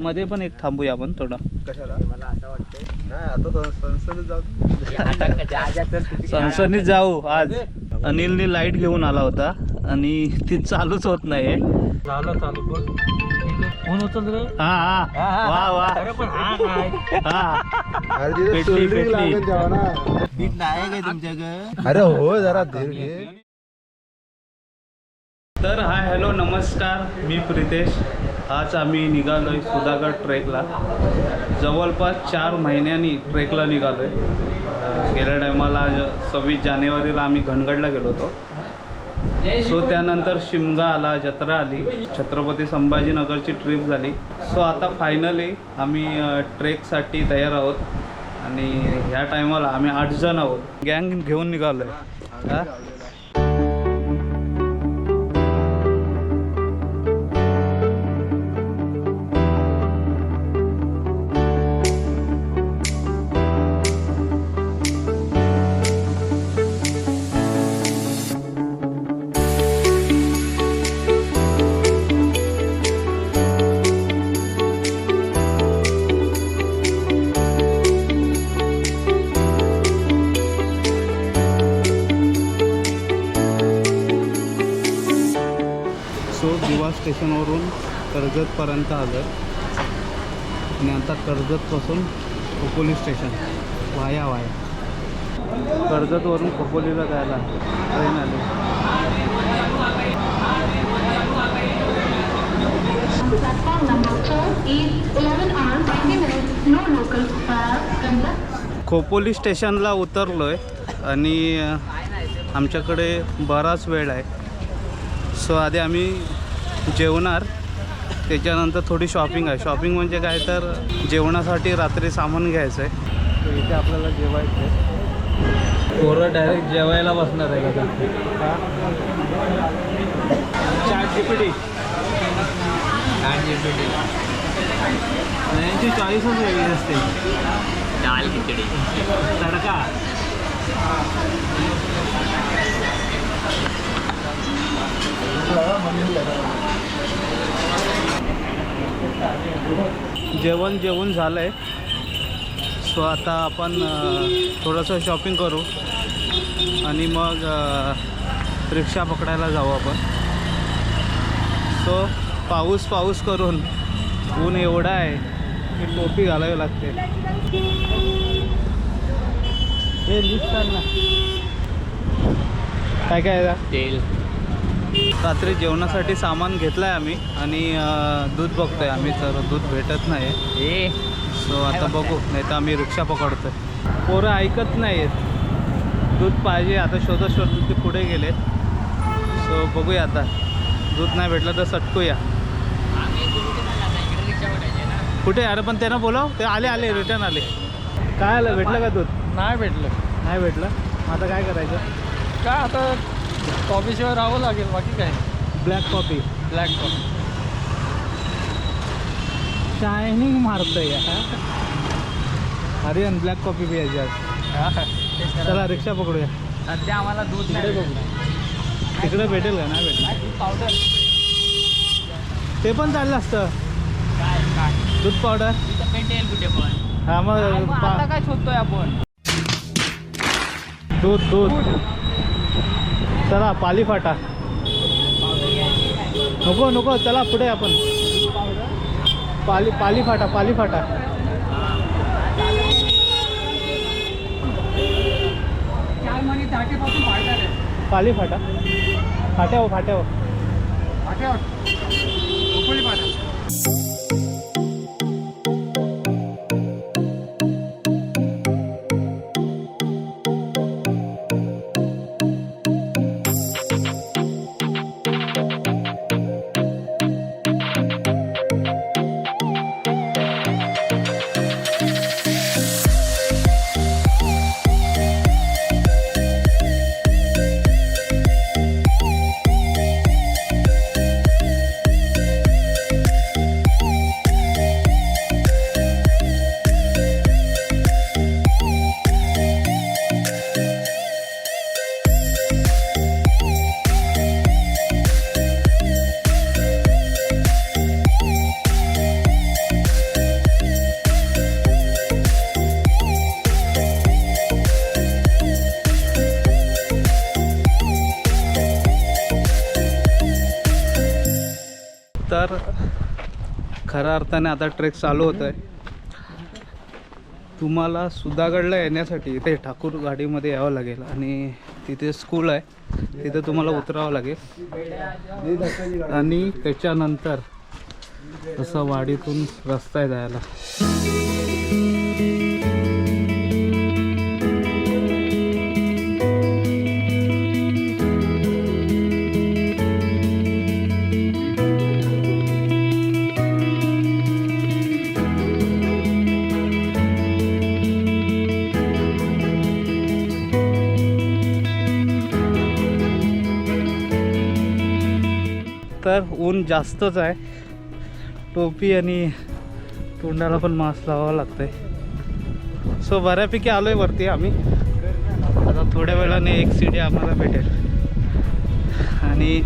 मध्ये पण एक थांबूया आपण थोडं. कशाला? मला असं वाटतंय नाही आता सनसनीत जाऊ. आज अनिलने लाईट घेऊन आला होता आणि ती चालूच होत नाही. चालू बघ फोन उचल रे. हा वा वा. अरे पण हा काय पेटली पेटली. नाही काय तुमच्याकडे? अरे हो जरा धीर घे. तर हाय हॅलो नमस्कार, मी प्रितेश. आज आम्ही निघालोय सुधागड ट्रेकला. जवळपास 4 महिन्यांनी ट्रेकला निघालोय. गेल्या टायमाला 26 जानेवारीला आम्ही घनगडला गेलो होतो. सो त्यानंतर शिमगा आला, जत्रा आली, छत्रपती संभाजीनगरची ट्रिप झाली. सो आता फायनली आम्ही ट्रेकसाठी तयार आहोत आणि ह्या टायमाला आम्ही 8 जण आहोत. गँग घेऊन निघालोय. दिवा स्टेशनवरून कर्जतपर्यंत आलं आणि आता कर्जतपासून खोपोली स्टेशन वाया कर्जतवरून खोपोलीला जायला ट्रेन आली. खोपोली स्टेशनला उतरलोय आणि आमच्याकडे बराच वेळ आहे. सो आधी आम्ही जेवणार, त्याच्यानंतर थोडी शॉपिंग आहे. शॉपिंग म्हणजे काय तर जेवणासाठी रात्री सामान घ्यायचं आहे. तर इथे आपल्याला जेवायचं आहे. पोरं डायरेक्ट जेवायला बसणार आहे का? ChatGPT यांची चॉईसच वेगळी असते. दाल खिचडी तडका. जेवण झालं आहे. सो आता आपण थोडंसं शॉपिंग करू आणि मग रिक्षा पकडायला जाऊ आपण. सो पाऊस करून ऊन एवढा आहे की टोपी घालावी लागते. हे लिस्ट कर ना. काय आहे तेल. रात्री जेवणासाठी सामान घेतलं आहे आम्ही आणि दूध बघतोय आम्ही, तर दूध भेटत नाही. सो आता बघू, नाही तर आम्ही रिक्षा पकडतोय. पोरं ऐकत नाही आहेत, दूध पाहिजे. आता शोधत ते पुढे गेलेत. सो बघूया आता, दूध नाही भेटलं तर सटकूया. कुठे? अरे पण त्यांना बोलाव, ते आले रिटर्न आले. काय आलं, भेटलं का दूध? नाही भेटलं. आता काय करायचं? का आता कॉफीशिवाय राहावं लागेल, बाकी काय. ब्लॅक कॉफी शायनिंग मारतंय. अरे ब्लॅक कॉफी प्यायची आज. चला रिक्षा पकडूया. सध्या आम्हाला दूध नाही बघू. तिकडे भेटेल का? नाही भेटेल. पावडर ते पण चाललं असतं. काय दूध पावडर भेटेल कुठे पण. हा मग आता काय शोधतोय आपण? दूध. चला पालीफाटा. नको चला पुढे आपण. पालीफाटा. पालीफाटा फाट्यावर. खऱ्या अर्थाने आता ट्रेक चालू होत आहे. तुम्हाला सुधागडला येण्यासाठी इथे ठाकूर गाडीमध्ये यावं लागेल आणि तिथे स्कूल आहे, तिथे तुम्हाला उतरावं लागेल आणि त्याच्यानंतर असं वाडीतून रस्ता आहे जायला. तर ऊन जास्तच आहे, टोपी आणि तोंडाला पण मास्क लावावं लागतंय. सो बऱ्यापैकी आलो आहे वरती आम्ही. आता थोड्या वेळाने एक सीडी आम्हाला भेटेल आणि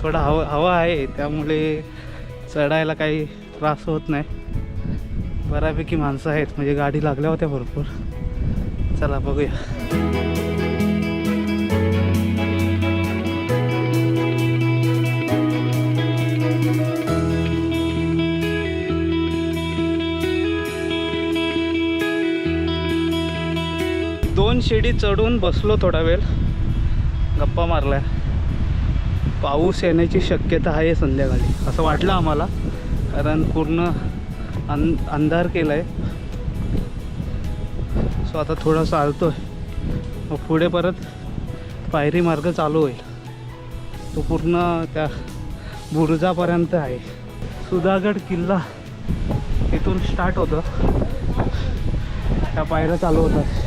थोडा हवा आहे, त्यामुळे चढायला काही त्रास होत नाही. बऱ्यापैकी माणसं आहेत, म्हणजे गाडी लागल्या होत्या भरपूर. चला बघूया. दोन शिडी चढून बसलो, थोडा वेळ गप्पा मारल्या. पाऊस येण्याची शक्यता आहे संध्याकाळी असं वाटलं आम्हाला, कारण पूर्ण अंधार केला आहे. सो आता थोडं चालतो आहे, मग पुढे परत पायरी मार्ग चालू होईल. तो पूर्ण त्या बुरुजापर्यंत आहे. सुधागड किल्ला इथून स्टार्ट होतं, त्या पायऱ्या चालू होतात.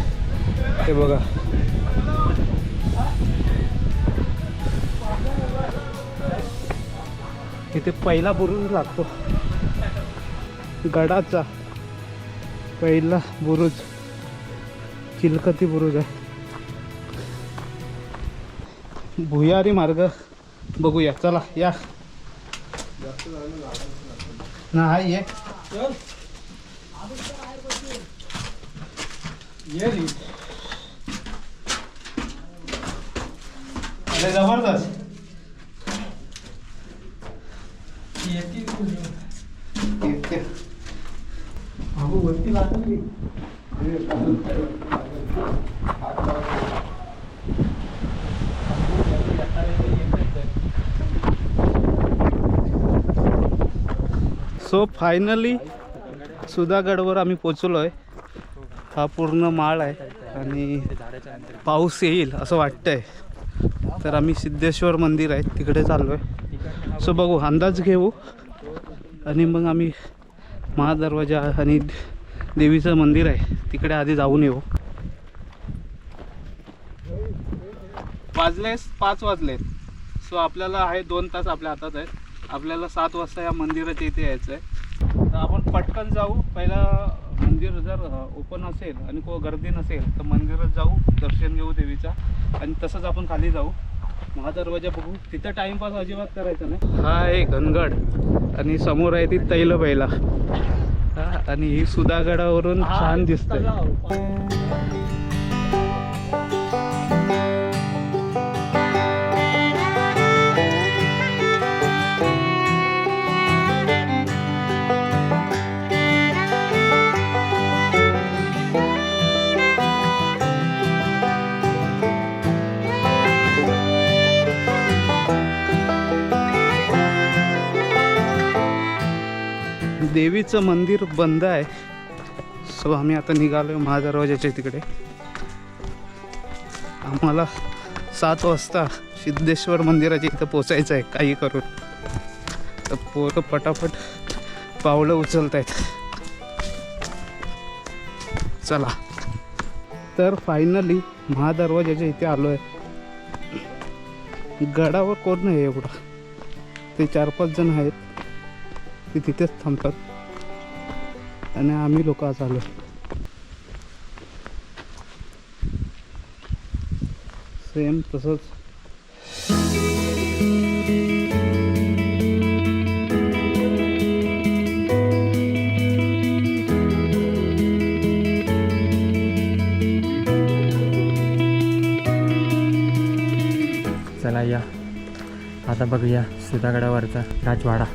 हे बघा, इथे पहिला बुरुज लागतो, गडाचा पहिला बुरुज चिलकती बुरुज आहे. भुयारी मार्ग बघूया, चला या. नाही ये अरे जबरदस्त. सो फायनली सुधागडवर आम्ही पोचलो आहे. हा पूर्ण माळ आहे आणि पाऊस येईल असं वाटतंय. तर आम्ही सिद्धेश्वर मंदिर आहे तिकडे चाललो आहे. सो बघू, अंदाज घेऊ आणि मग आम्ही महादरवाजा आणि देवीचं मंदिर आहे तिकडे आधी जाऊन येऊ. वाजलेस 5 वाजलेत. सो आपल्याला आहे 2 तास आपल्या हातात आहेत. आपल्याला 7 वाजता या मंदिराच्या इथे यायचं आहे. तर आपण पटकन जाऊ. पहिला मंदिर जर ओपन असेल आणि गर्दी नसेल तर मंदिरात जाऊ, दर्शन घेऊ देवीचा आणि तसंच आपण खाली जाऊ, महादरवाजा बघू. तिथं टाइमपास अजिबात करायचा नाही. हा आहे घनगड आणि समोर आहे ती तैलबैला आणि ही सुधागडावरून छान दिसतंय. देवीचं मंदिर बंद आहे. सो आम्ही आता निघालो महादरवाजाच्या तिकडे. आम्हाला 7 वाजता सिद्धेश्वर मंदिराच्या इथं पोचायचं आहे काही करून. तर पोरं पटापट पावलं उचलत आहेत. चला, तर फायनली महादरवाजाच्या इथे आलो आहे. गडावर कोण नाही एवढा, ते 4-5 जण आहेत, ते तिथेच थांबतात आणि आम्ही लोक आज आलो. सेम तसंच चला या आता बघूया सुधागडावरचा राजवाडा.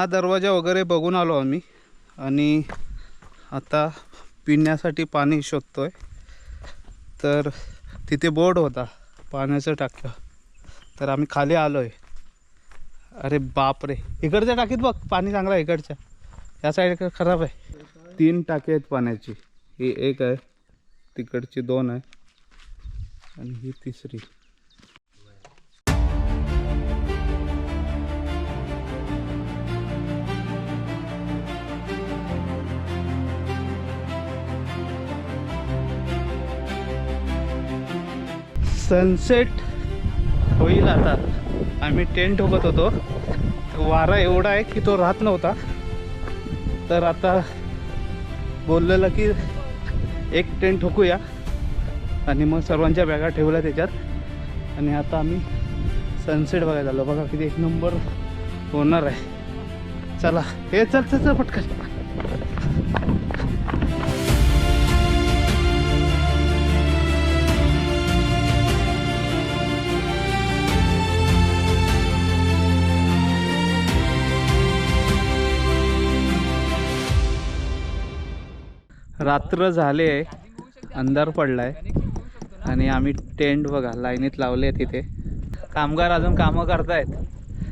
महादरवाजा वगैरे बघून आलो आम्ही आणि आता पिण्यासाठी पाणी शोधतोय. तर तिथे बोर्ड होता पाण्याचं टाक्या, तर आम्ही खाली आलो आहे. अरे बापरे, इकडच्या टाकीत बघ पाणी चांगलं आहे, इकडच्या या साईड खराब आहे. 3 टाके आहेत पाण्याची, ही एक आहे, तिकडची 2 आहे आणि ही तिसरी. सनसेट होईल आता. आम्ही टेंट ठोकत होतो, वारा एवढा आहे की तो राहत नव्हता. तर आता बोललेलं की एक टेंट ठोकूया आणि मग सर्वांच्या बॅगा ठेवल्या त्याच्यात आणि आता आम्ही सनसेट बघायला आलो. बघा किती एक नंबर होणार आहे. चला हे चल चल चल पटकन. रात्र झाले आहे, अंधार पडला आहे आणि आम्ही टेंट बघा लाईनीत लावले आहे तिथे. कामगार अजून कामं करतायत.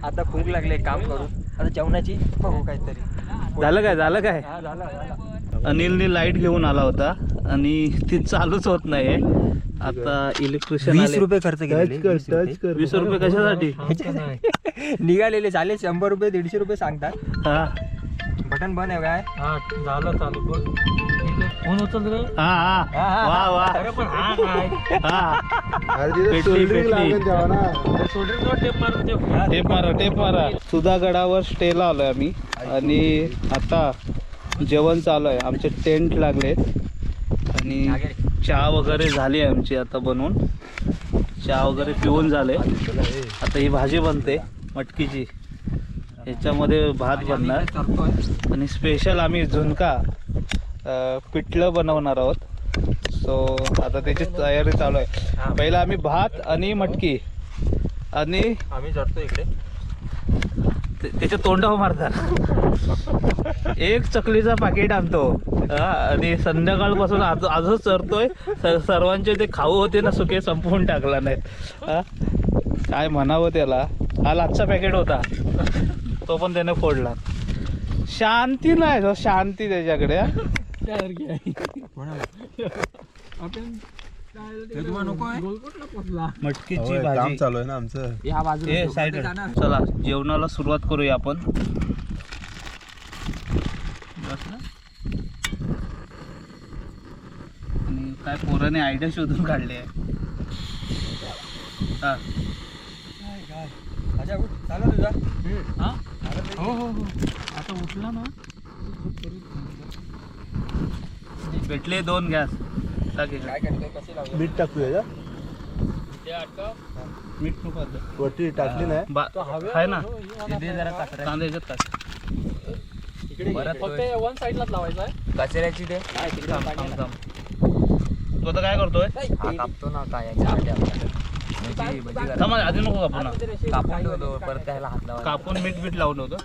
आता भूक लागले काम करून, आता जेवणाची बघू काहीतरी. झालं काय हा झालं. अनिलने लाईट घेऊन आला होता आणि ती चालूच होत नाही. आता इलेक्ट्रिशियन 20 रुपये खर्च केले. 20 रुपये कशासाठी निघालेले झाले 100 रुपये 150 रुपये सांगतात. हा बटन बंद आहे काय? हा झालं चालू बघ. फोन उचल रे. हा हा वा वा अरे पण हा काय? हा अरे तिथे पेटली, सोल्डरिंग पेटली. लागेल तेव्हा ना. सोल्डर टेप मारा. सुधागडावर स्टेला आलोय आम्ही आणि आता जेवण चालू आहे. आमचे टेंट लागलेत आणि चहा वगैरे झाली आहे आमची आता बनवून. चहा वगैरे पिऊन झाले. आता ही भाजी बनते मटकीची, ह्याच्यामध्ये भात बनणार आणि स्पेशल आम्ही झुणका पिठलं बनवणार आहोत. सो आता त्याची तयारी चालू आहे. पहिला आम्ही भात आणि मटकी आणि आम्ही चढतो इकडे. त्याच्या तोंडावर मारतात. एक चकलीचा पाकिट आणतो आणि संध्याकाळपासून आजच चरतोय. सर्वांचे ते खाऊ होते ना सुके, संपवून टाकला नाहीत. काय म्हणावं त्याला. हा लाचचा पॅकेट होता, तो पण त्याने फोडला. शांती नाही, शांती त्याच्याकडे. मटकीची काम भाजी चालू आहे ना आमचं. या बाजूला साईड. चला जेवणाला सुरुवात करूया आपण. आणि काय पोराने आयडिया शोधून काढली आहे. हा चालू तुझा. हो हो हो आता उठला ना. भेटले 2 गॅस. काय करतोय कशी लावली? मीठ टाकूया का? मीठ खूप आलं. वरती टाकली नाही. आहे ना जरा कचरा कांदा याच्यात टाक. फक्त वन साईडलाच लावायचा आहे. कचऱ्याची ते थांब. तू आता काय करतोय? कापतो ना काय थांब आधी नको कापू ना. कापून ठेवतो परत त्याला हात लावा. कापून मीठ लावून होतं.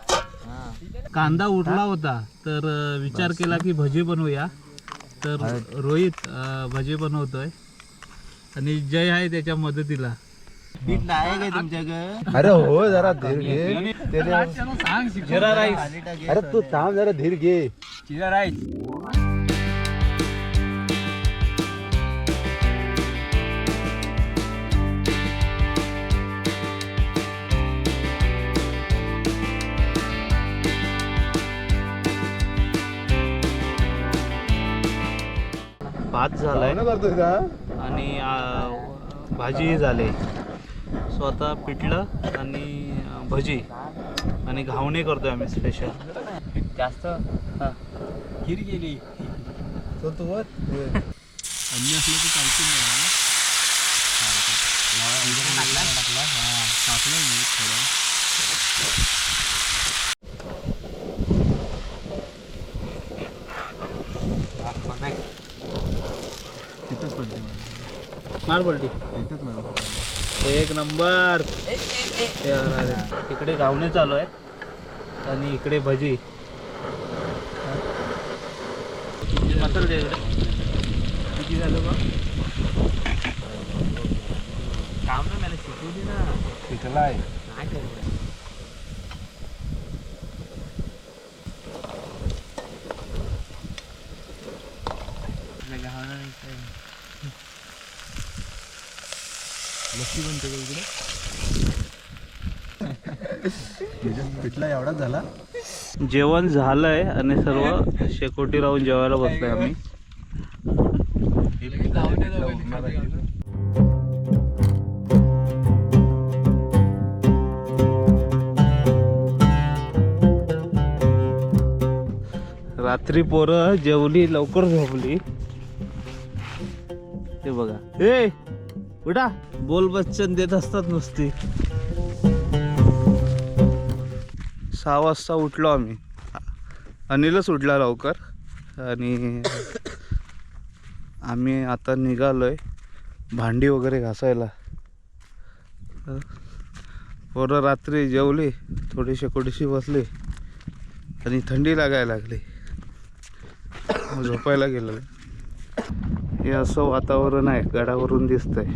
कांदा उरला होता तर विचार केला की भजी बनवूया. तर रोहित भजी बनवतोय आणि जय आहे त्याच्या मदतीला. पीठ नाही काय तुमच्याकडे? अरे हो जरा धीर घे. जिरा राईस. अरे तू थांब जरा धीर घे. जिरा राईस. भात झालाय करतोय का? आणि भाजी झाली. सो आता पिठलं आणि भजी आणि घावणे करतोय आम्ही स्पेशल. जास्त हा खीर गेली. तो तू वर अन्य असलं की चालतील टाकलं मी थोडं. तिथंच पडते मार पलटी. एक नंबर. इकडे घावणे चालू आहे आणि इकडे भजी. मसाला दे इकडे. किती झालं बघ. काम ना मला शिकवू दे ना. शिकलाय. नाही करत. लस्सी बनते का इकडे? पिठला एवढाच झाला. जेवण झालंय आणि सर्व शेकोटी राहून जेवायला बसलोय आम्ही. रात्री पोरं जेवली लवकर झोपली. ते बघा ए उठा बोल बच्चन देत असतात नुसती. 6 वाजता उठलो आम्ही. अनिलच उठला लवकर आणि आम्ही आता निघालोय भांडी वगैरे घासायला. पोरं रात्री जेवली थोडीशी कोडीशी बसली आणि थंडी लागायला लागली. झोपायला गेलो. हे असं वातावरण आहे गडावरून दिसतंय.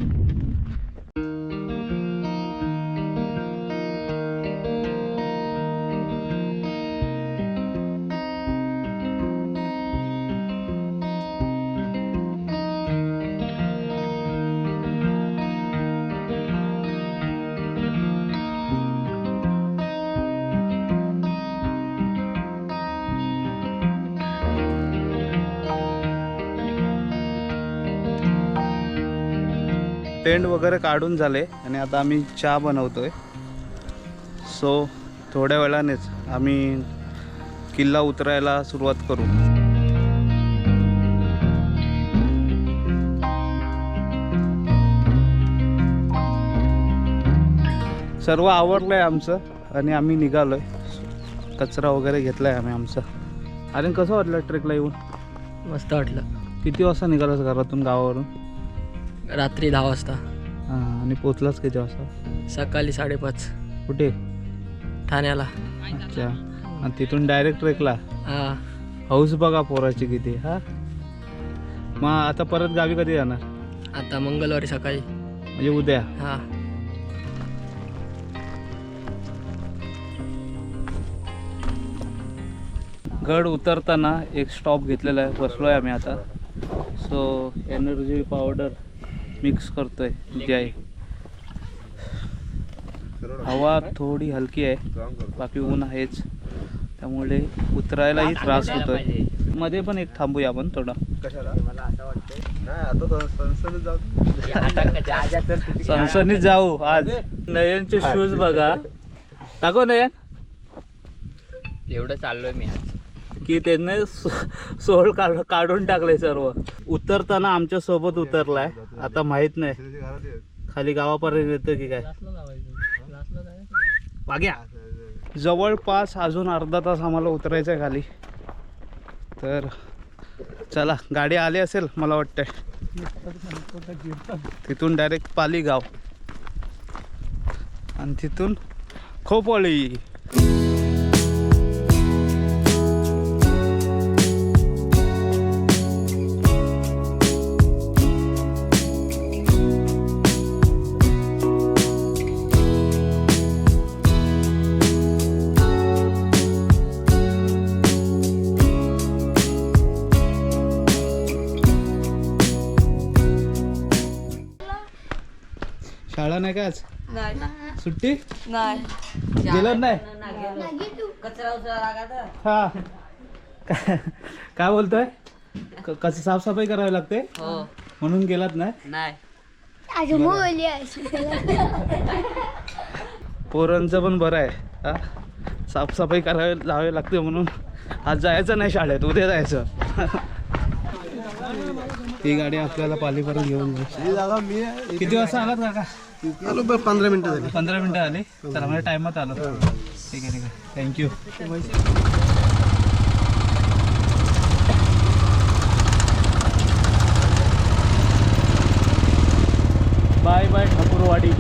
टेंट वगैरे काढून झाले आणि आता आम्ही चहा बनवतोय. सो थोड्या वेळानेच आम्ही किल्ला उतरायला सुरुवात करू. सर्व आवरलंय आमचं आणि आम्ही निघालोय. कचरा वगैरे घेतलाय आम्ही आमचा. अरे कसं वाटलं ट्रेकला येऊन? मस्त वाटलं. किती वाजता निघालास घरातून गावावरून? रात्री 10 वाजता. हां आणि पोचलास किती वाजता? सकाळी 5:30. कुठे? ठाण्याला. अच्छा. आणि तिथून डायरेक्ट ट्रेकला. हा. हाऊस बघा पोराची किती. हा मग आता परत गावी कधी जाणार? आता मंगळवारी सकाळी. म्हणजे उद्या. हा. गड उतरताना एक स्टॉप घेतलेला आहे. बसलोय आम्ही आता. सो एनर्जी पावडर मिक्स करतोय जय. हवा थोडी हलकी आहे बाकी ऊन आहेच त्यामुळे उतरायलाही त्रास होतोय. मध्ये पण एक थांबूया आपण थोडा. कशाला? मला असं वाटतंय नाही आता सनसनीत जाऊ. सनसनीत जाऊ आज. नयनचे शूज बघा. टाको नयन. एवढं चाललोय मी आज की त्यांनी सोल काढून टाकले सर्व. उतरताना आमच्या सोबत उतरलाय. आता माहित नाही खाली गावापर्यंत येतं की काय. वाग्या जवळपास अजून अर्धा तास आम्हाला उतरायचं आहे खाली. तर चला गाडी आली असेल मला वाटतंय. तिथून डायरेक्ट पाली गाव आणि तिथून खोपोली. शाळा नाही का आज? सुट्टी नाही गेलं नाही. हा काय बोलतोय? कसं साफसफाई करावी लागते म्हणून गेलात नाही. पोरांचं पण बरं आहे. हा साफसफाई लावावी लागते म्हणून आज जायचं नाही शाळेत. उद्या जायचं. ही गाडी आपल्याला पालीपर्यंत घेऊन जाऊ. किती वाजता आलात काका? 15 मिनिटं झाली. 15 मिनिटं आली. चला म्हणजे टायमात आलो. ठीक आहे ठीक आहे. थँक्यू. Bye bye Thakurwadi.